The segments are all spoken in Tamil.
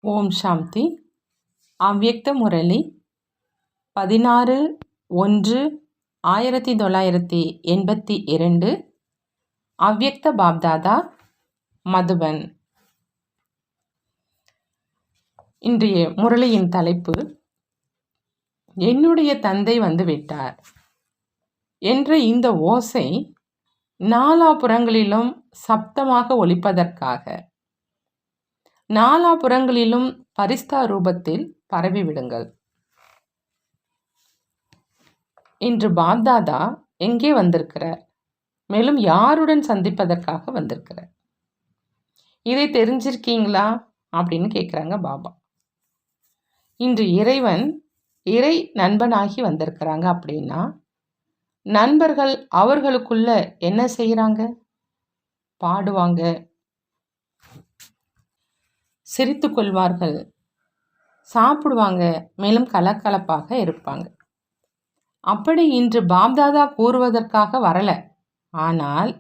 ஓம் சாந்தி. அவ்யக்த முரளி 16/1/1982. அவ்யக்த பாப்தாதா, மதுபன். இன்றைய முரளியின் தலைப்பு, என்னுடைய தந்தை வந்து விட்டார் என்ற இந்த ஓசை நாலாபுறங்களிலும் சப்தமாக ஒலிப்பதற்காக நாலாபுறங்களிலும் பரிஸ்தா ரூபத்தில் பரவிவிடுங்கள். இன்று பாப்தாதா எங்கே வந்திருக்கிறார், மேலும் யாருடன் சந்திப்பதற்காக வந்திருக்கிறார், இதை தெரிஞ்சிருக்கீங்களா அப்படின்னு கேட்குறாங்க பாபா. இன்று இறைவன் இறை நண்பனாகி வந்திருக்கிறாங்க அப்படின்னா, நண்பர்கள் அவர்களுக்குள்ள என்ன செய்கிறாங்க? பாடுவாங்க, சிரித்து கொள்வார்கள், சாப்பிடுவாங்க, மேலும் கலக்கலப்பாக இருப்பாங்க. அப்படி இன்று பாப்தாதா கூறுவதற்காக வரல, ஆனால்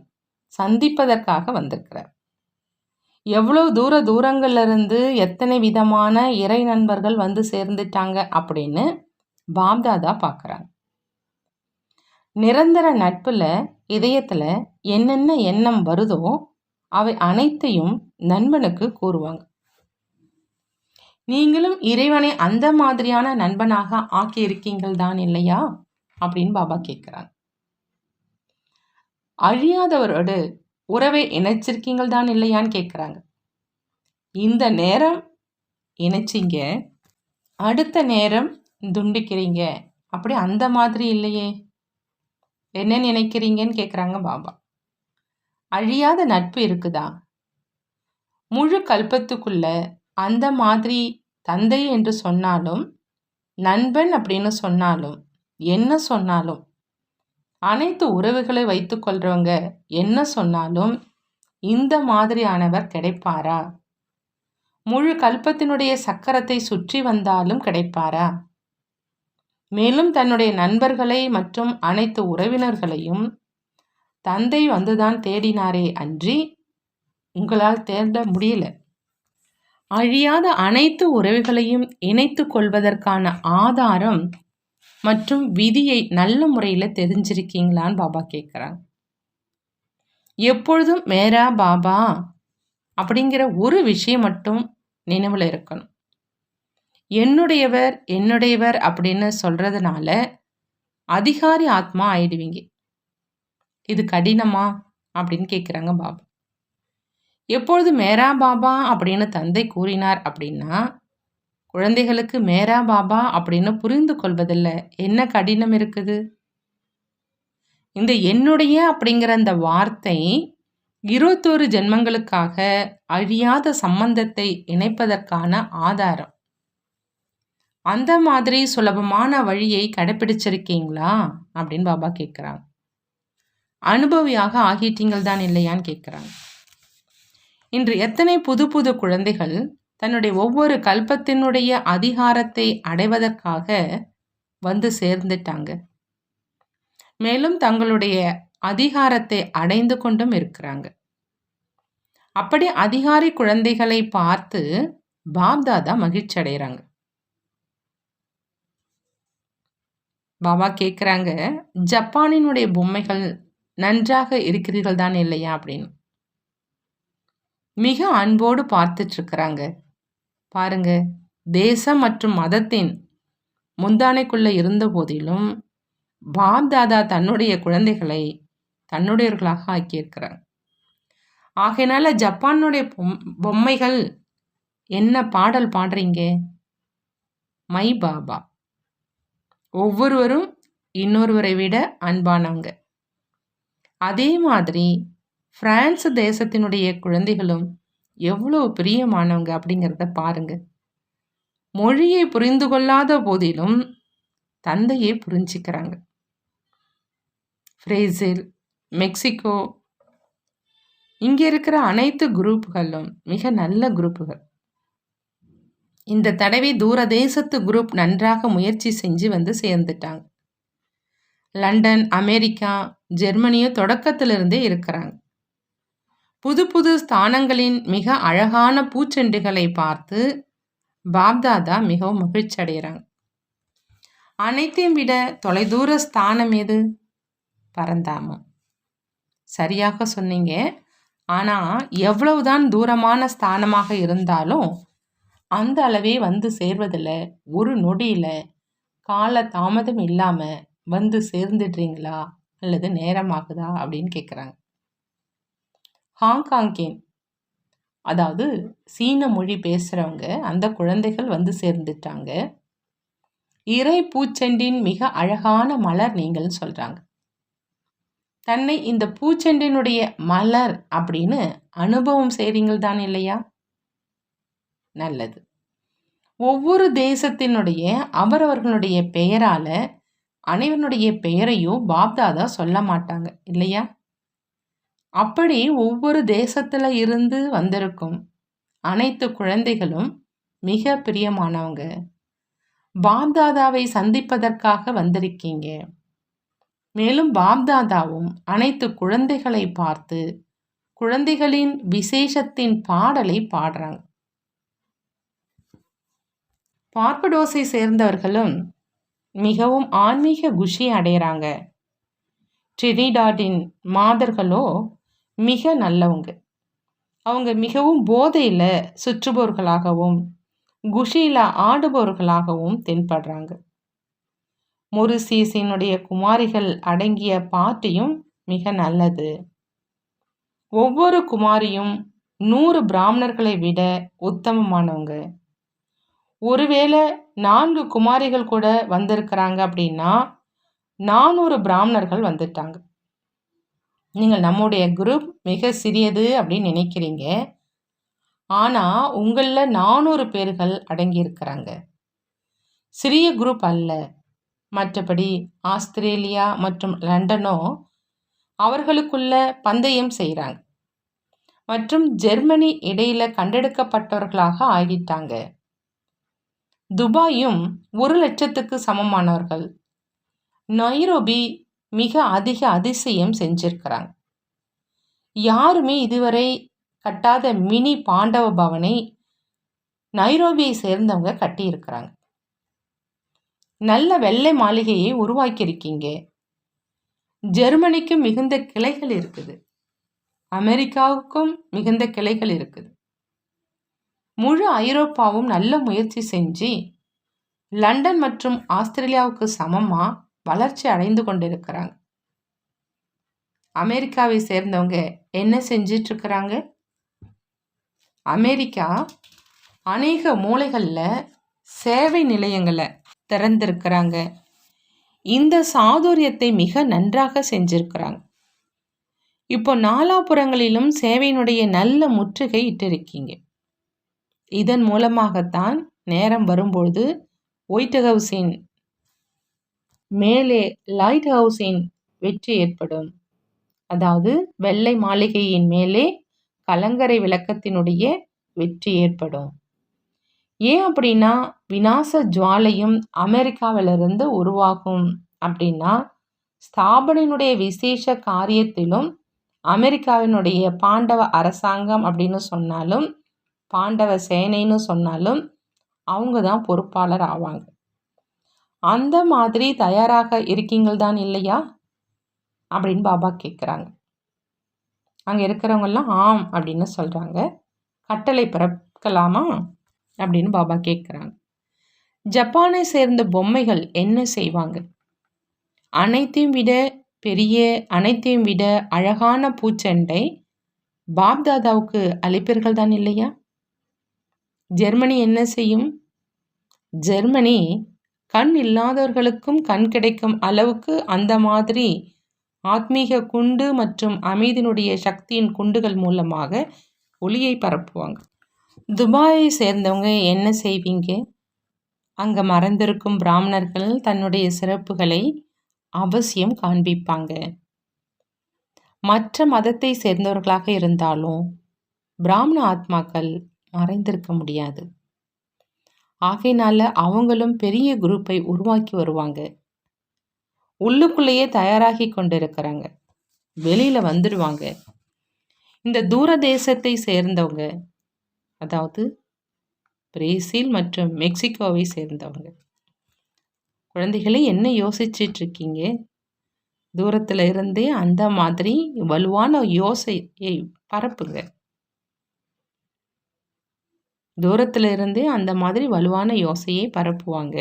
சந்திப்பதற்காக வந்திருக்கிறார். எவ்வளவு தூரங்கள்ல இருந்து எத்தனை விதமான இறை நண்பர்கள் வந்து சேர்ந்துட்டாங்க அப்படின்னு பாப்தாதா பார்க்குறாங்க. நிரந்தர நட்புல இதயத்துல என்னென்ன எண்ணம் வருதோ அவை அனைத்தையும் நண்பனுக்கு கூறுவாங்க. நீங்களும் இறைவனை அந்த மாதிரியான நண்பனாக ஆக்கி இருக்கீங்கள் தான் இல்லையா அப்படின்னு பாபா கேட்கிறாங்க. அழியாதவரோடு உறவை இணைச்சிருக்கீங்கள் தான் இல்லையான்னு கேட்குறாங்க. இந்த நேரம் இணைச்சிங்க, அடுத்த நேரம் துண்டிக்கிறீங்க, அப்படி அந்த மாதிரி இல்லையே, என்ன நினைக்கிறீங்கன்னு கேட்குறாங்க பாபா. அழியாத நட்பு இருக்குதா? முழு கல்பத்துக்குள்ள அந்த மாதிரி தந்தை என்று சொன்னாலும், நண்பன் அப்படின்னு சொன்னாலும், என்ன சொன்னாலும், அனைத்து உறவுகளை வைத்து கொள்றவங்க என்ன சொன்னாலும் இந்த மாதிரியானவர் கிடைப்பாரா? முழு கல்பத்தினுடைய சக்கரத்தை சுற்றி வந்தாலும் கிடைப்பாரா? மேலும் தன்னுடைய நண்பர்களை மற்றும் அனைத்து உறவினர்களையும் தந்தை வந்துதான் தேடினாரே அன்றி உங்களால் தேட முடியல. அழியாத அனைத்து உறவுகளையும் இணைத்து கொள்வதற்கான ஆதாரம் மற்றும் விதியை நல்ல முறையில் தெரிஞ்சிருக்கீங்களான்னு பாபா கேட்குறாங்க. எப்பொழுதும் மேரா பாபா அப்படிங்கிற ஒரு விஷயம் மட்டும் நினைவில் இருக்கணும். என்னுடையவர் என்னுடையவர் அப்படின்னு சொல்றதுனால அதிகாரி ஆத்மா ஆயிடுவீங்க. இது கடினமா அப்படின்னு கேட்குறாங்க பாபா. எப்பொழுது மேரா பாபா அப்படின்னு தந்தை கூறினார் அப்படின்னா, குழந்தைகளுக்கு மேரா பாபா அப்படின்னு புரிந்து கொள்வதில் என்ன கடினம் இருக்குது? இந்த என்னுடைய அப்படிங்கிற அந்த வார்த்தை 21 ஜென்மங்களுக்காக அழியாத சம்பந்தத்தை இணைப்பதற்கான ஆதாரம். அந்த மாதிரி சுலபமான வழியை கடைபிடிச்சிருக்கீங்களா அப்படின்னு பாபா கேட்குறாங்க. அனுபவியாக ஆகிட்டீங்கள் தான் இல்லையான்னு கேட்குறாங்க. இன்று எத்தனை புது புது குழந்தைகள் தன்னுடைய ஒவ்வொரு கல்பத்தினுடைய அதிகாரத்தை அடைவதற்காக வந்து சேர்ந்துட்டாங்க, மேலும் தங்களுடைய அதிகாரத்தை அடைந்து கொண்டும் இருக்கிறாங்க. அப்படி அதிகாரி குழந்தைகளை பார்த்து பாப்தாதா மகிழ்ச்சி அடைகிறாங்க. பாபா கேட்குறாங்க, ஜப்பானினுடைய பொம்மைகள் நன்றாக இருக்கிறீர்கள் தான் இல்லையா அப்படின்னு மிக அன்போடு பார்த்துட்டு இருக்கிறாங்க. பாருங்க, தேசம் மற்றும் மதத்தின் முந்தானைக்குள்ள இருந்த போதிலும் பாப்தாதா தன்னுடைய குழந்தைகளை தன்னுடையவர்களாக ஆக்கியிருக்கிறாங்க. ஆகையினால ஜப்பானுடைய பொம்மைகள் என்ன பாடல் பாடுறீங்க? மை பாபா. ஒவ்வொருவரும் இன்னொருவரை விட அன்பானவங்க. அதே மாதிரி பிரான்ஸ் தேசத்தினுடைய குழந்தைகளும் எவ்வளோ பிரியமானவங்க அப்படிங்கிறத பாருங்க. மொழியை புரிந்து கொள்ளாத போதிலும் தந்தையை புரிஞ்சிக்கிறாங்க. பிரேசில், மெக்சிகோ, இங்கே இருக்கிற அனைத்து குரூப்புகளும் மிக நல்ல குரூப்புகள். இந்த தடவை தூரதேசத்து குரூப் நன்றாக முயற்சி செஞ்சு வந்து சேர்ந்துட்டாங்க. லண்டன், அமெரிக்கா, ஜெர்மனியும் தொடக்கத்திலிருந்தே இருக்கிறாங்க. புது புது ஸ்தானங்களின் மிக அழகான பூச்செண்டுகளை பார்த்து பாப்தாதா மிகவும் மகிழ்ச்சி அடைகிறாங்க. அனைத்தையும் விட தொலைதூர ஸ்தானம் எது? பரந்தாமம். சரியாக சொன்னீங்க. ஆனால் எவ்வளவுதான் தூரமான ஸ்தானமாக இருந்தாலும் அந்த அளவே வந்து சேர்வதில் ஒரு நொடியில் கால தாமதம் இல்லாமல் வந்து சேர்ந்துடுறீங்களா அல்லது நேரமாகுதா அப்படின்னு கேட்குறாங்க. ஹாங்காங்கேன், அதாவது சீன மொழி பேசுகிறவங்க அந்த குழந்தைகள் வந்து சேர்ந்துட்டாங்க. இறை பூச்செண்டின் மிக அழகான மலர் நீங்கள் சொல்கிறாங்க. தன்னை இந்த பூச்செண்டினுடைய மலர் அப்படின்னு அனுபவம் செய்றீங்கள் தான் இல்லையா? நல்லது. ஒவ்வொரு தேசத்தினுடைய அவரவர்களுடைய பெயரால அனைவருடைய பெயரையும் பாப்தாதா சொல்ல மாட்டாங்க இல்லையா? அப்படி ஒவ்வொரு தேசத்துல இருந்து வந்திருக்கும் அனைத்து குழந்தைகளும் மிக பிரியமானவங்க. பாப்தாதாவை சந்திப்பதற்காக வந்திருக்கீங்க. மேலும் பாப்தாதாவும் அனைத்து குழந்தைகளை பார்த்து குழந்தைகளின் விசேஷத்தின் பாடலை பாடுறாங்க. பார்படோஸை சேர்ந்தவர்களும் மிகவும் ஆன்மீக குஷி அடைகிறாங்க. ட்ரினிடாடின் மாதர்களோ மிக நல்லவங்க. அவங்க மிகவும் போதையில் சுற்றுபவர்களாகவும் குஷியில் ஆடுபவர்களாகவும் தென்படுறாங்க. மொரிசியஸினுடைய குமாரிகள் அடங்கிய பாட்டியும் மிக நல்லது. ஒவ்வொரு குமாரியும் 100 பிராமணர்களை விட உத்தமமானவங்க. ஒருவேளை 4 குமாரிகள் கூட வந்திருக்கிறாங்க அப்படின்னா 400 பிராமணர்கள் வந்துட்டாங்க. நீங்கள் நம்முடைய குரூப் மிக சிறியது அப்படின்னு நினைக்கிறீங்க. ஆனால் உங்களில் 400 பேர்கள் அடங்கியிருக்கிறாங்க. சிறிய குரூப் அல்ல. மற்றபடி ஆஸ்திரேலியா மற்றும் லண்டனோ அவர்களுக்குள்ள பந்தயம் செய்கிறாங்க. மற்றும் ஜெர்மனி இடையில கண்டெடுக்கப்பட்டவர்களாக ஆகிட்டாங்க. துபாயும் 1,00,000க்கு சமமானவர்கள். நைரோபி மிக அதிக அதிசயம் செஞ்சிருக்கிறாங்க. யாருமே இதுவரை கட்டாத மினி பாண்டவ பவனை நைரோபியை சேர்ந்தவங்க கட்டியிருக்கிறாங்க. நல்ல வெள்ளை மாளிகையை உருவாக்கியிருக்கீங்க. ஜெர்மனிக்கும் மிகுந்த கிளைகள் இருக்குது. அமெரிக்காவுக்கும் மிகுந்த கிளைகள் இருக்குது. முழு ஐரோப்பாவும் நல்ல முயற்சி செஞ்சு லண்டன் மற்றும் ஆஸ்திரேலியாவுக்கு சமமாக வளர்ச்சி அடைந்து கொண்டிருக்கிறாங்க. அமெரிக்காவை சேர்ந்தவங்க என்ன செஞ்சிட்ருக்கிறாங்க? அமெரிக்கா அநேக மூலைகளில் சேவை நிலையங்களை திறந்திருக்கிறாங்க. இந்த சாதுரியத்தை மிக நன்றாக செஞ்சிருக்கிறாங்க. இப்போ நாலாபுறங்களிலும் சேவையினுடைய நல்ல முற்றுகை இட்டிருக்கீங்க. இதன் மூலமாகத்தான் நேரம் வரும்பொழுது ஒயிட் ஹவுஸின் மேலே லைட் ஹவுஸின் வெற்றி ஏற்படும். அதாவது வெள்ளை மாளிகையின் மேலே கலங்கரை விளக்கத்தினுடைய வெற்றி ஏற்படும். ஏன் அப்படின்னா விநாச ஜுவாலையும் அமெரிக்காவிலிருந்து உருவாகும் அப்படின்னா ஸ்தாபனையினுடைய விசேஷ காரியத்திலும் அமெரிக்காவினுடைய பாண்டவ அரசாங்கம் அப்படின்னு சொன்னாலும் பாண்டவ சேனைன்னு சொன்னாலும் அவங்க தான் பொறுப்பாளர் ஆவாங்க. அந்த மாதிரி தயாராக இருக்கீங்கள் தான் இல்லையா அப்படின்னு பாபா கேட்குறாங்க. அங்கே இருக்கிறவங்கெல்லாம் ஆம் அப்படின்னு சொல்கிறாங்க. கட்டளை பிறக்கலாமா அப்படின்னு பாபா கேட்குறாங்க. ஜப்பானை சேர்ந்த பொம்மைகள் என்ன செய்வாங்க? அனைத்தையும் விட பெரிய அனைத்தையும் விட அழகான பூச்செண்டை பாப்தாதாவுக்கு அளிப்பீர்கள் தான் இல்லையா? ஜெர்மனி என்ன செய்யும்? ஜெர்மனி கண் இல்லாதவர்களுக்கும் கண் கிடைக்கும் அளவுக்கு அந்த மாதிரி ஆத்மீக குண்டு மற்றும் அமைதியினுடைய சக்தியின் குண்டுகள் மூலமாக ஒளியை பரப்புவாங்க. துபாயை சேர்ந்தவங்க என்ன செய்வீங்க? அங்கே மறந்திருக்கும் பிராமணர்கள் தன்னுடைய சிறப்புகளை அவசியம் காண்பிப்பாங்க. மற்ற மதத்தை சேர்ந்தவர்களாக இருந்தாலும் பிராமண ஆத்மாக்கள் மறைந்திருக்க முடியாது. ஆகையினால அவங்களும் பெரிய குரூப்பை உருவாக்கி வருவாங்க. உள்ளுக்குள்ளேயே தயாராகி கொண்டிருக்கிறாங்க. வெளியில் வந்துடுவாங்க. இந்த தூர தேசத்தை சேர்ந்தவங்க, அதாவது பிரேசில் மற்றும் மெக்சிகோவை சேர்ந்தவங்க. குழந்தைகளே, என்ன யோசிச்சிட்டு இருக்கீங்க? தூரத்துல இருந்தே அந்த மாதிரி வலுவான யோசையை பரப்புங்க. தூரத்துல இருந்தே அந்த மாதிரி வலுவான யோசையை பரப்புவாங்க.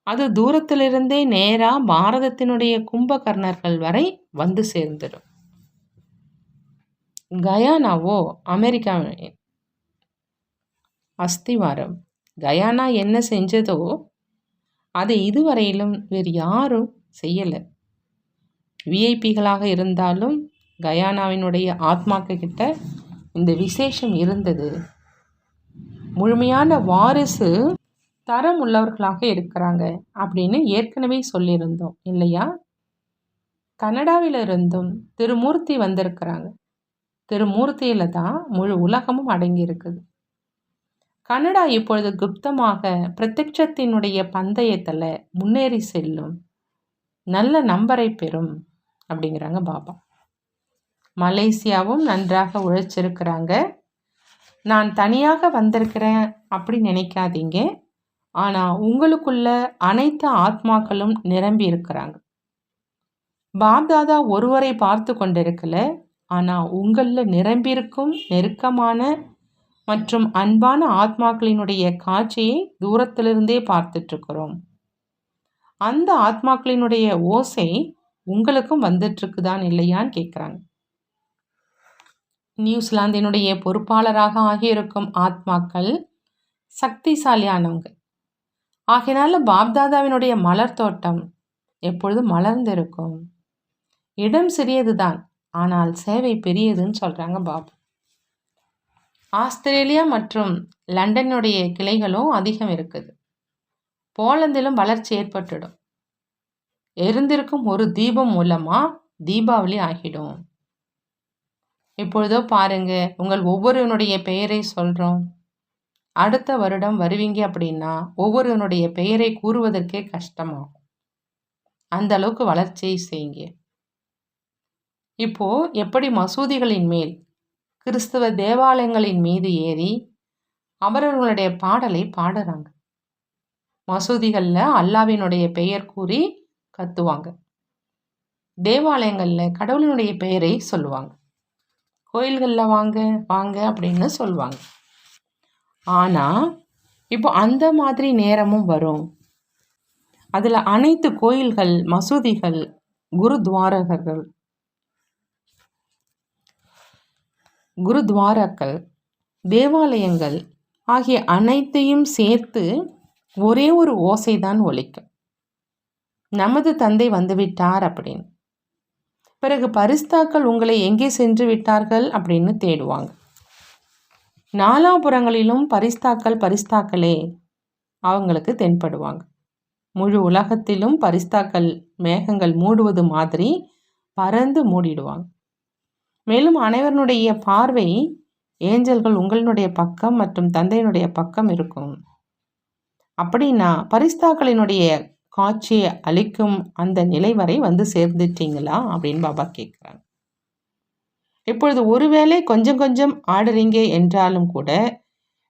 அது தூரத்திலிருந்தே நேரா பாரதத்தினுடைய கும்பகர்ணர்கள் வரை வந்து சேர்ந்துடும். கயானாவோ அமெரிக்காவின் அஸ்திவாரம். கயானா என்ன செஞ்சதோ அதை இதுவரையிலும் வேறு யாரும் செய்யலை. விஐபிகளாக இருந்தாலும் கயானாவினுடைய ஆத்மாக்கள் கிட்ட இந்த விசேஷம் இருந்தது. முழுமையான வாரிசு தரம் உள்ளவர்களாக இருக்கிறாங்க அப்படின்னு ஏற்கனவே சொல்லியிருந்தோம் இல்லையா? கனடாவிலிருந்தும் திருமூர்த்தி வந்திருக்கிறாங்க. திருமூர்த்தியில தான் முழு உலகமும் அடங்கி இருக்குது. கனடா இப்பொழுது குப்தமாக பிரத்யட்சத்தினுடைய பந்தயத்தில் முன்னேறி செல்லும், நல்ல நம்பரை பெறும் அப்படிங்கிறாங்க பாபா. மலேசியாவும் நன்றாக உழைச்சிருக்கிறாங்க. நான் தனியாக வந்திருக்கிறேன் அப்படி நினைக்காதீங்க. ஆனால் உங்களுக்குள்ள அனைத்து ஆத்மாக்களும் நிரம்பி இருக்கிறாங்க. பாப்தாதா ஒருவரை பார்த்து கொண்டிருக்கல, ஆனால் உங்களில் நிரம்பியிருக்கும் நெருக்கமான மற்றும் அன்பான ஆத்மாக்களினுடைய காட்சியை தூரத்திலிருந்தே பார்த்துட்ருக்குறோம். அந்த ஆத்மாக்களினுடைய ஓசை உங்களுக்கும் வந்துட்டுருக்குதான் இல்லையான்னு கேட்குறாங்க. நியூசிலாந்தினுடைய பொறுப்பாளராக ஆகியிருக்கும் ஆத்மாக்கள் சக்திசாலியானவங்க. ஆகையினால பாப்தாதாவினுடைய மலர் தோட்டம் எப்பொழுதும் மலர்ந்திருக்கும். இடம் சிறியதுதான், ஆனால் சேவை பெரியதுன்னு சொல்கிறாங்க பாபா. ஆஸ்திரேலியா மற்றும் லண்டனுடைய கிளைகளும் அதிகம் இருக்குது. போலந்திலும் வளர்ச்சி ஏற்பட்டுடும். எரிந்திருக்கும் ஒரு தீபம் மூலமாக தீபாவளி ஆகிடும். இப்பொழுதோ பாருங்க, உங்கள் ஒவ்வொருவனுடைய பெயரை சொல்கிறோம். அடுத்த வருடம் வருவீங்க அப்படின்னா ஒவ்வொருவனுடைய பெயரை கூறுவதற்கே கஷ்டமாகும். அந்த அளவுக்கு வளர்ச்சியை செய்யுங்க. இப்போ எப்படி மசூதிகளின் மேல் கிறிஸ்தவ தேவாலயங்களின் மீது ஏறி அவரவர்களுடைய பாடலை பாடுறாங்க. மசூதிகளில் அல்லாவினுடைய பெயர் கூறி கத்துவாங்க. தேவாலயங்களில் கடவுளினுடைய பெயரை சொல்லுவாங்க. கோயில்களில் வாங்க வாங்க அப்படின்னு சொல்லுவாங்க. ஆனால் இப்போ அந்த மாதிரி நேரமும் வரும். அதில் அனைத்து கோயில்கள், மசூதிகள், குருத்வாராக்கள், தேவாலயங்கள் ஆகிய அனைத்தையும் சேர்த்து ஒரே ஒரு ஓசைதான் ஒலிக்கும், நமது தந்தை வந்துவிட்டார் அப்படின்னு. பிறகு பரிஸ்தாக்கள் உங்களை எங்கே சென்று விட்டார்கள் அப்படின்னு தேடுவாங்க. நாலாபுரங்களிலும் பரிஸ்தாக்களே அவங்களுக்கு தென்படுவாங்க. முழு உலகத்திலும் பரிஸ்தாக்கள் மேகங்கள் மூடுவது மாதிரி பறந்து மூடிடுவாங்க. மேலும் அனைவருடைய பார்வை ஏஞ்சல்கள் உங்களினுடைய பக்கம் மற்றும் தந்தையினுடைய பக்கம் இருக்கும். அப்படின்னா பரிஸ்தாக்களினுடைய காட்சியை அளிக்கும் அந்த நிலை வரை வந்து சேர்ந்துட்டீங்களா அப்படின்னு பாபா கேட்குறாங்க. இப்பொழுது ஒருவேளை கொஞ்சம் கொஞ்சம் ஆடுறீங்க என்றாலும் கூட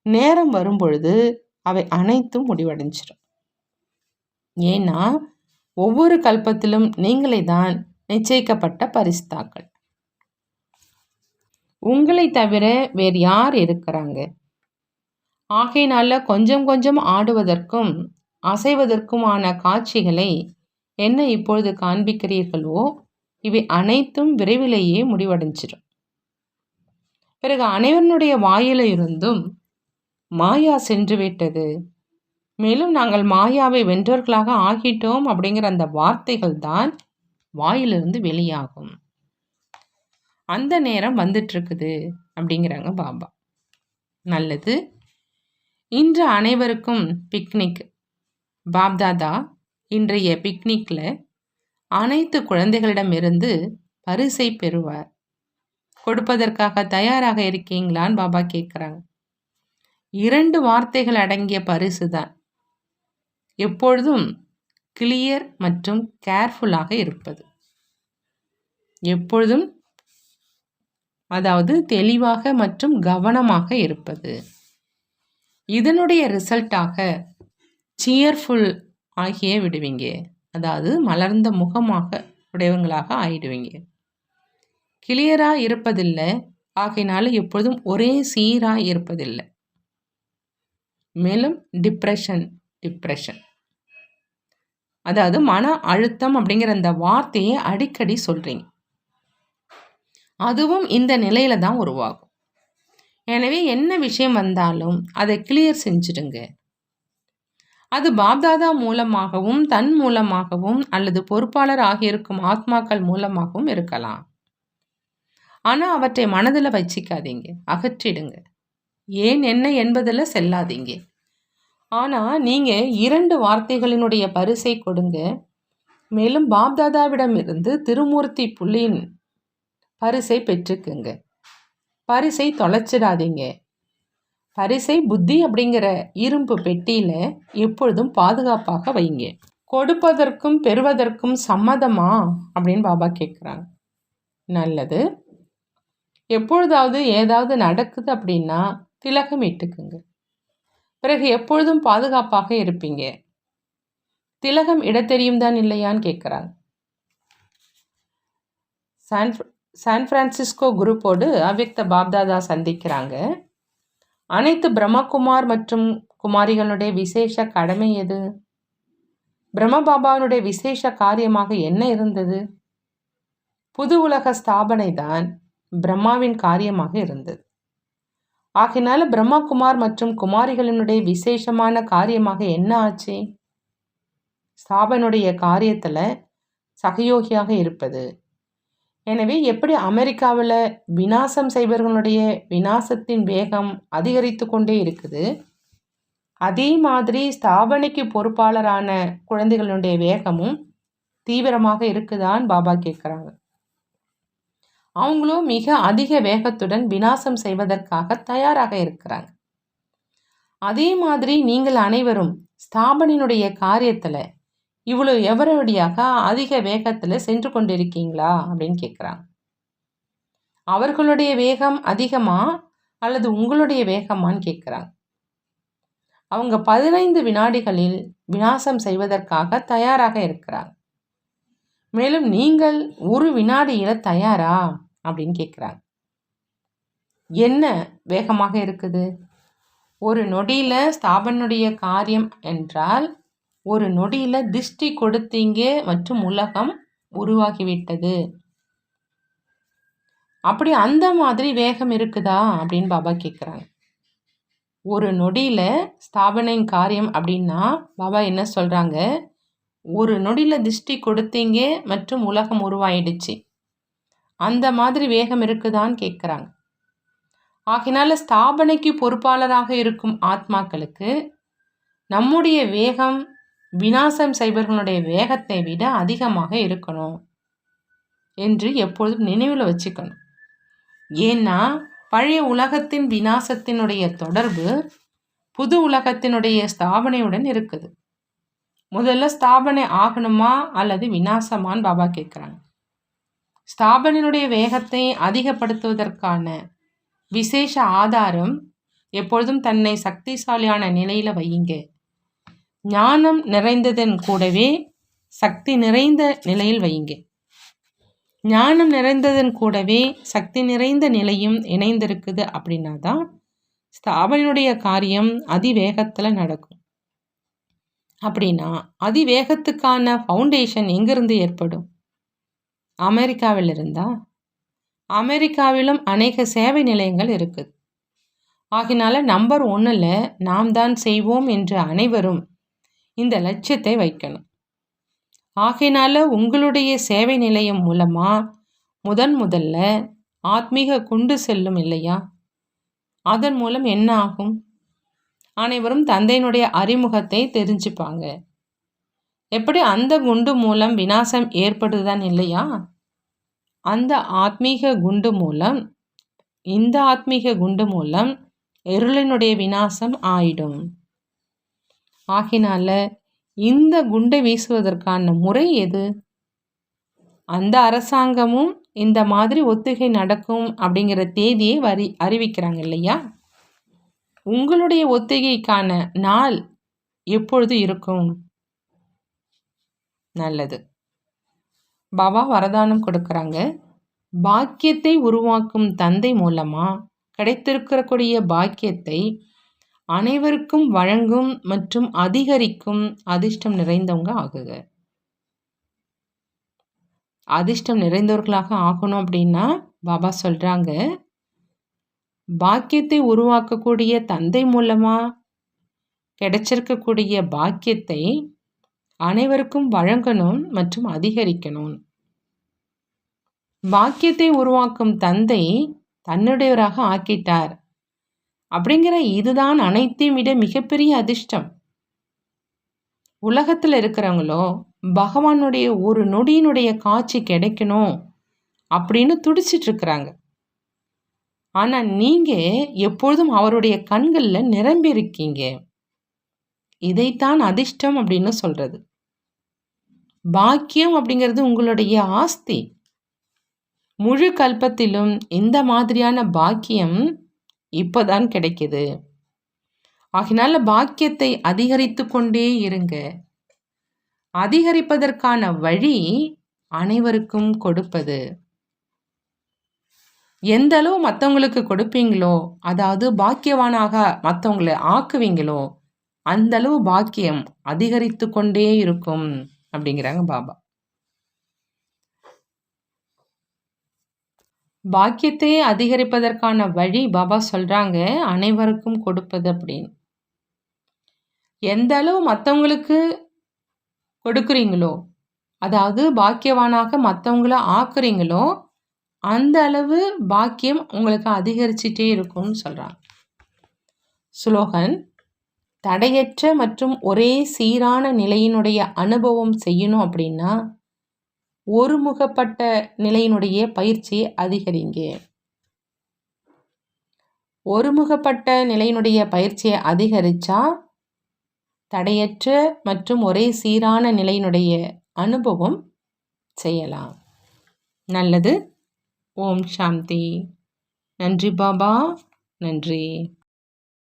நேரம் வரும் பொழுது அவை அனைத்தும் முடிவடைஞ்சிடும். ஏன்னா ஒவ்வொரு கல்பத்திலும் நீங்களே தான் நிச்சயிக்கப்பட்ட பரிஸ்தாக்கள். உங்களை தவிர வேறு யார் இருக்கிறாங்க? ஆகையினால கொஞ்சம் கொஞ்சம் ஆடுவதற்கும் அசைவதற்குமான காட்சிகளை என்ன இப்பொழுது காண்பிக்கிறீர்களோ இவை அனைத்தும் விரைவிலேயே முடிவடைஞ்சிடும். பிறகு அனைவருடைய வாயில இருந்தும் மாயா சென்று விட்டது, மேலும் நாங்கள் மாயாவை வென்றவர்களாக ஆகிட்டோம் அப்படிங்கிற அந்த வார்த்தைகள் தான் வாயிலிருந்து வெளியாகும். அந்த நேரம் வந்துட்டு இருக்குது அப்படிங்கிறாங்க பாபா. நல்லது. இன்று அனைவருக்கும் பிக்னிக். பாப்தாதா இன்றைய பிக்னிக்கில் அனைத்து குழந்தைகளிடமிருந்து பரிசை பெறுவார். கொடுப்பதற்காக தயாராக இருக்கீங்களான்னு பாபா கேட்குறாங்க. 2 வார்த்தைகள் அடங்கிய பரிசு தான். எப்பொழுதும் கிளியர் மற்றும் கேர்ஃபுல்லாக இருப்பது. எப்பொழுதும் அதாவது தெளிவாக மற்றும் கவனமாக இருப்பது. இதனுடைய ரிசல்ட்டாக சியர்ஃபுல் ஆகியே விடுவீங்க. அதாவது மலர்ந்த முகமாக உடையவங்களாக ஆயிடுவீங்க. கிளியராக இருப்பதில்லை, ஆகையினால எப்பொழுதும் ஒரே சீராக இருப்பதில்லை. மேலும் டிப்ரெஷன் அதாவது மன அழுத்தம் அப்படிங்கிற அந்த வார்த்தையை அடிக்கடி சொல்கிறீங்க. அதுவும் இந்த நிலையில தான் உருவாகும். எனவே என்ன விஷயம் வந்தாலும் அதை கிளியர் செஞ்சிடுங்க. அது பாப்தாதா மூலமாகவும் தன் மூலமாகவும் அல்லது பொறுப்பாளர் ஆகியிருக்கும் ஆத்மாக்கள் மூலமாகவும் இருக்கலாம். ஆனால் அவற்றை மனதில் வச்சிக்காதீங்க, அகற்றிடுங்க. ஏன் என்ன என்பதில் செல்லாதீங்க. ஆனால் நீங்கள் 2 வார்த்தைகளினுடைய பரிசை கொடுங்க. மேலும் பாப்தாதாவிடமிருந்து திருமூர்த்தி புள்ளியின் பரிசை பெற்றுக்குங்க. பரிசை தொலைச்சிடாதீங்க. பரிசை புத்தி அப்படிங்கிற இரும்பு பெட்டியில் எப்பொழுதும் பாதுகாப்பாக வைங்க. கொடுப்பதற்கும் பெறுவதற்கும் சம்மதமா அப்படின்னு பாபா கேட்குறாங்க. நல்லது. எப்பொழுதாவது ஏதாவது நடக்குது அப்படின்னா திலகம் இட்டுக்குங்க. பிறகு எப்பொழுதும் பாதுகாப்பாக இருப்பீங்க. திலகம் இட தெரியும் தான் இல்லையான்னு கேட்குறாங்க. சான் பிரான்சிஸ்கோ குரூப்போடு அவ்யக்த பாப்தாதா சந்திக்கிறாங்க. அனைத்து பிரம்மகுமார் மற்றும் குமாரிகளுடைய விசேஷ கடமை எது? பிரம்ம பாபாவினுடைய விசேஷ காரியமாக என்ன இருந்தது? புது உலக ஸ்தாபனை தான் பிரம்மாவின் காரியமாக இருந்தது. ஆகையினால பிரம்மகுமார் மற்றும் குமாரிகளினுடைய விசேஷமான காரியமாக என்ன ஆச்சு? ஸ்தாபனுடைய காரியத்தில் சகயோகியாக இருப்பது. எனவே எப்படி அமெரிக்காவில் விநாசம் செய்பவர்களுடைய விநாசத்தின் வேகம் அதிகரித்து கொண்டே இருக்குது, அதே மாதிரி ஸ்தாபனைக்கு பொறுப்பாளரான குழந்தைகளுடைய வேகமும் தீவிரமாக இருக்குதான்னு பாபா கேட்குறாங்க. அவங்களும் மிக அதிக வேகத்துடன் விநாசம் செய்வதற்காக தயாராக இருக்கிறாங்க. அதே மாதிரி நீங்கள் அனைவரும் ஸ்தாபனினுடைய காரியத்தில் இவ்வளோ எவரடியாக அதிக வேகத்தில் சென்று கொண்டிருக்கீங்களா அப்படின்னு கேட்குறாங்க. அவர்களுடைய வேகம் அதிகமா அல்லது உங்களுடைய வேகமான்னு கேட்குறாங்க. அவங்க 15 வினாடிகளில் விநாசம் செய்வதற்காக தயாராக இருக்கிறாங்க. மேலும் நீங்கள் 1 வினாடியில் தயாரா அப்படின்னு கேட்குறாங்க. என்ன வேகமாக இருக்குது? ஒரு நொடியில் ஸ்தாபனுடைய காரியம் என்றால் ஒரு நொடியில் திருஷ்டி கொடுத்தீங்க மற்றும் உலகம் உருவாகிவிட்டது. அப்படி அந்த மாதிரி வேகம் இருக்குதா அப்படின்னு பாபா கேட்குறாங்க. ஒரு நொடியில் ஸ்தாபனையின் காரியம் அப்படின்னா பாபா என்ன சொல்கிறாங்க? ஒரு நொடியில் திருஷ்டி கொடுத்தீங்க மற்றும் உலகம் உருவாயிடுச்சு. அந்த மாதிரி வேகம் இருக்குதான்னு கேட்குறாங்க. ஆகினால ஸ்தாபனைக்கு பொறுப்பாளராக இருக்கும் ஆத்மாக்களுக்கு நம்முடைய வேகம் விநாசம் செய்பவர்களுடைய வேகத்தை விட அதிகமாக இருக்கணும் என்று எப்பொழுதும் நினைவில் வச்சுக்கணும். ஏன்னா பழைய உலகத்தின் விநாசத்தினுடைய தொடர்பு புது உலகத்தினுடைய ஸ்தாபனையுடன் இருக்குது. முதல்ல ஸ்தாபனை ஆகணுமா அல்லது விநாசமான்னு பாபா கேட்குறாங்க. ஸ்தாபனையினுடைய வேகத்தை அதிகப்படுத்துவதற்கான விசேஷ ஆதாரம் எப்பொழுதும் தன்னை சக்திசாலியான நிலையில் வையுங்க. ஞானம் நிறைந்ததன் கூடவே சக்தி நிறைந்த நிலையில் வையுங்க. ஞானம் நிறைந்ததன் கூடவே சக்தி நிறைந்த நிலையும் இணைந்திருக்குது அப்படின்னா தான் ஸ்தாபனையுடைய காரியம் அதிவேகத்தில் நடக்கும். அப்படின்னா அதிவேகத்துக்கான ஃபவுண்டேஷன் எங்கிருந்து ஏற்படும்? அமெரிக்காவில் இருந்தா? அமெரிக்காவிலும் அநேக சேவை நிலையங்கள் இருக்குது. ஆகினால நம்பர் 1ல் நாம் தான் செய்வோம் என்று அனைவரும் இந்த லட்சியத்தை வைக்கணும். ஆகையினால உங்களுடைய சேவை நிலையம் மூலமாக முதல்ல ஆத்மீக குண்டு செல்லும் இல்லையா? அதன் மூலம் என்ன ஆகும்? அனைவரும் தந்தையினுடைய அறிமுகத்தை தெரிஞ்சுப்பாங்க. எப்படி அந்த குண்டு மூலம் விநாசம் ஏற்படுதுதான் இல்லையா? அந்த ஆத்மீக குண்டு மூலம் இந்த ஆத்மீக குண்டு மூலம் இருளினுடைய விநாசம் ஆயிடும். ஆகினால இந்த குண்டை வீசுவதற்கான முறை எது? அந்த அரசாங்கமும் இந்த மாதிரி ஒத்திகை நடக்கும் அப்படிங்கிற தேதியை அறிவிக்கிறாங்க இல்லையா? உங்களுடைய ஒத்திகைக்கான நாள் எப்பொழுது இருக்கும்? நல்லது. பாபா வரதானம் கொடுக்குறாங்க. பாக்கியத்தை உருவாக்கும் தந்தை மூலமா கிடைத்திருக்கக்கூடிய பாக்கியத்தை அனைவருக்கும் வழங்கும் மற்றும் அதிகரிக்கும் அதிர்ஷ்டம் நிறைந்தவங்க ஆகுக. அதிர்ஷ்டம் நிறைந்தவர்களாக ஆகணும் அப்படின்னா பாபா சொல்றாங்க, பாக்கியத்தை உருவாக்கக்கூடிய தந்தை மூலமா கிடைச்சிருக்கக்கூடிய பாக்கியத்தை அனைவருக்கும் வழங்கணும் மற்றும் அதிகரிக்கணும். பாக்கியத்தை உருவாக்கும் தந்தை தன்னுடையவராக ஆக்கிட்டார் அப்படிங்கிற இதுதான் அனைத்தையும் விட மிகப்பெரிய அதிர்ஷ்டம். உலகத்தில் இருக்கிறவங்களோ பகவானுடைய ஒரு நொடியினுடைய காட்சி கிடைக்கணும் அப்படின்னு துடிச்சிட்டு இருக்கிறாங்க. ஆனால் நீங்கள் எப்பொழுதும் அவருடைய கண்களில் நிரம்பி இருக்கீங்க. இதைத்தான் அதிர்ஷ்டம் அப்படின்னு சொல்றது. பாக்கியம் அப்படிங்கிறது உங்களுடைய ஆஸ்தி. முழு கல்பத்திலும் இந்த மாதிரியான பாக்கியம் இப்போதான் கிடைக்குது. ஆகினால பாக்கியத்தை அதிகரித்து கொண்டே இருங்க. அதிகரிப்பதற்கான வழி அனைவருக்கும் கொடுப்பது. எந்த அளவு மற்றவங்களுக்கு கொடுப்பீங்களோ, அதாவது பாக்கியவானாக மற்றவங்களை ஆக்குவீங்களோ, அந்த அளவு பாக்கியம் அதிகரித்து கொண்டே இருக்கும் அப்படிங்கிறாங்க பாபா. பாக்கியத்தை அதிகரிப்பதற்கான வழி பாபா சொல்றாங்க அனைவருக்கும் கொடுப்பது அப்படின்னு. எந்த அளவு மற்றவங்களுக்கு கொடுக்குறீங்களோ, அதாவது பாக்கியவானாக மற்றவங்கள ஆக்குறீங்களோ, அந்த அளவு பாக்கியம் உங்களுக்கு அதிகரிச்சுட்டே இருக்கும்னு சொல்றாங்க. ஸ்லோகன்: தடையற்ற மற்றும் ஒரே சீரான நிலையினுடைய அனுபவம் செய்யணும் அப்படின்னா ஒருமுகப்பட்ட நிலையினுடைய பயிற்சியை அதிகரிங்க. ஒருமுகப்பட்ட நிலையினுடைய பயிற்சியை அதிகரிச்சா தடையற்ற மற்றும் ஒரே சீரான நிலையினுடைய அனுபவம் செய்யலாம். நல்லது. ஓம் சாந்தி. நன்றி பாபா. நன்றி.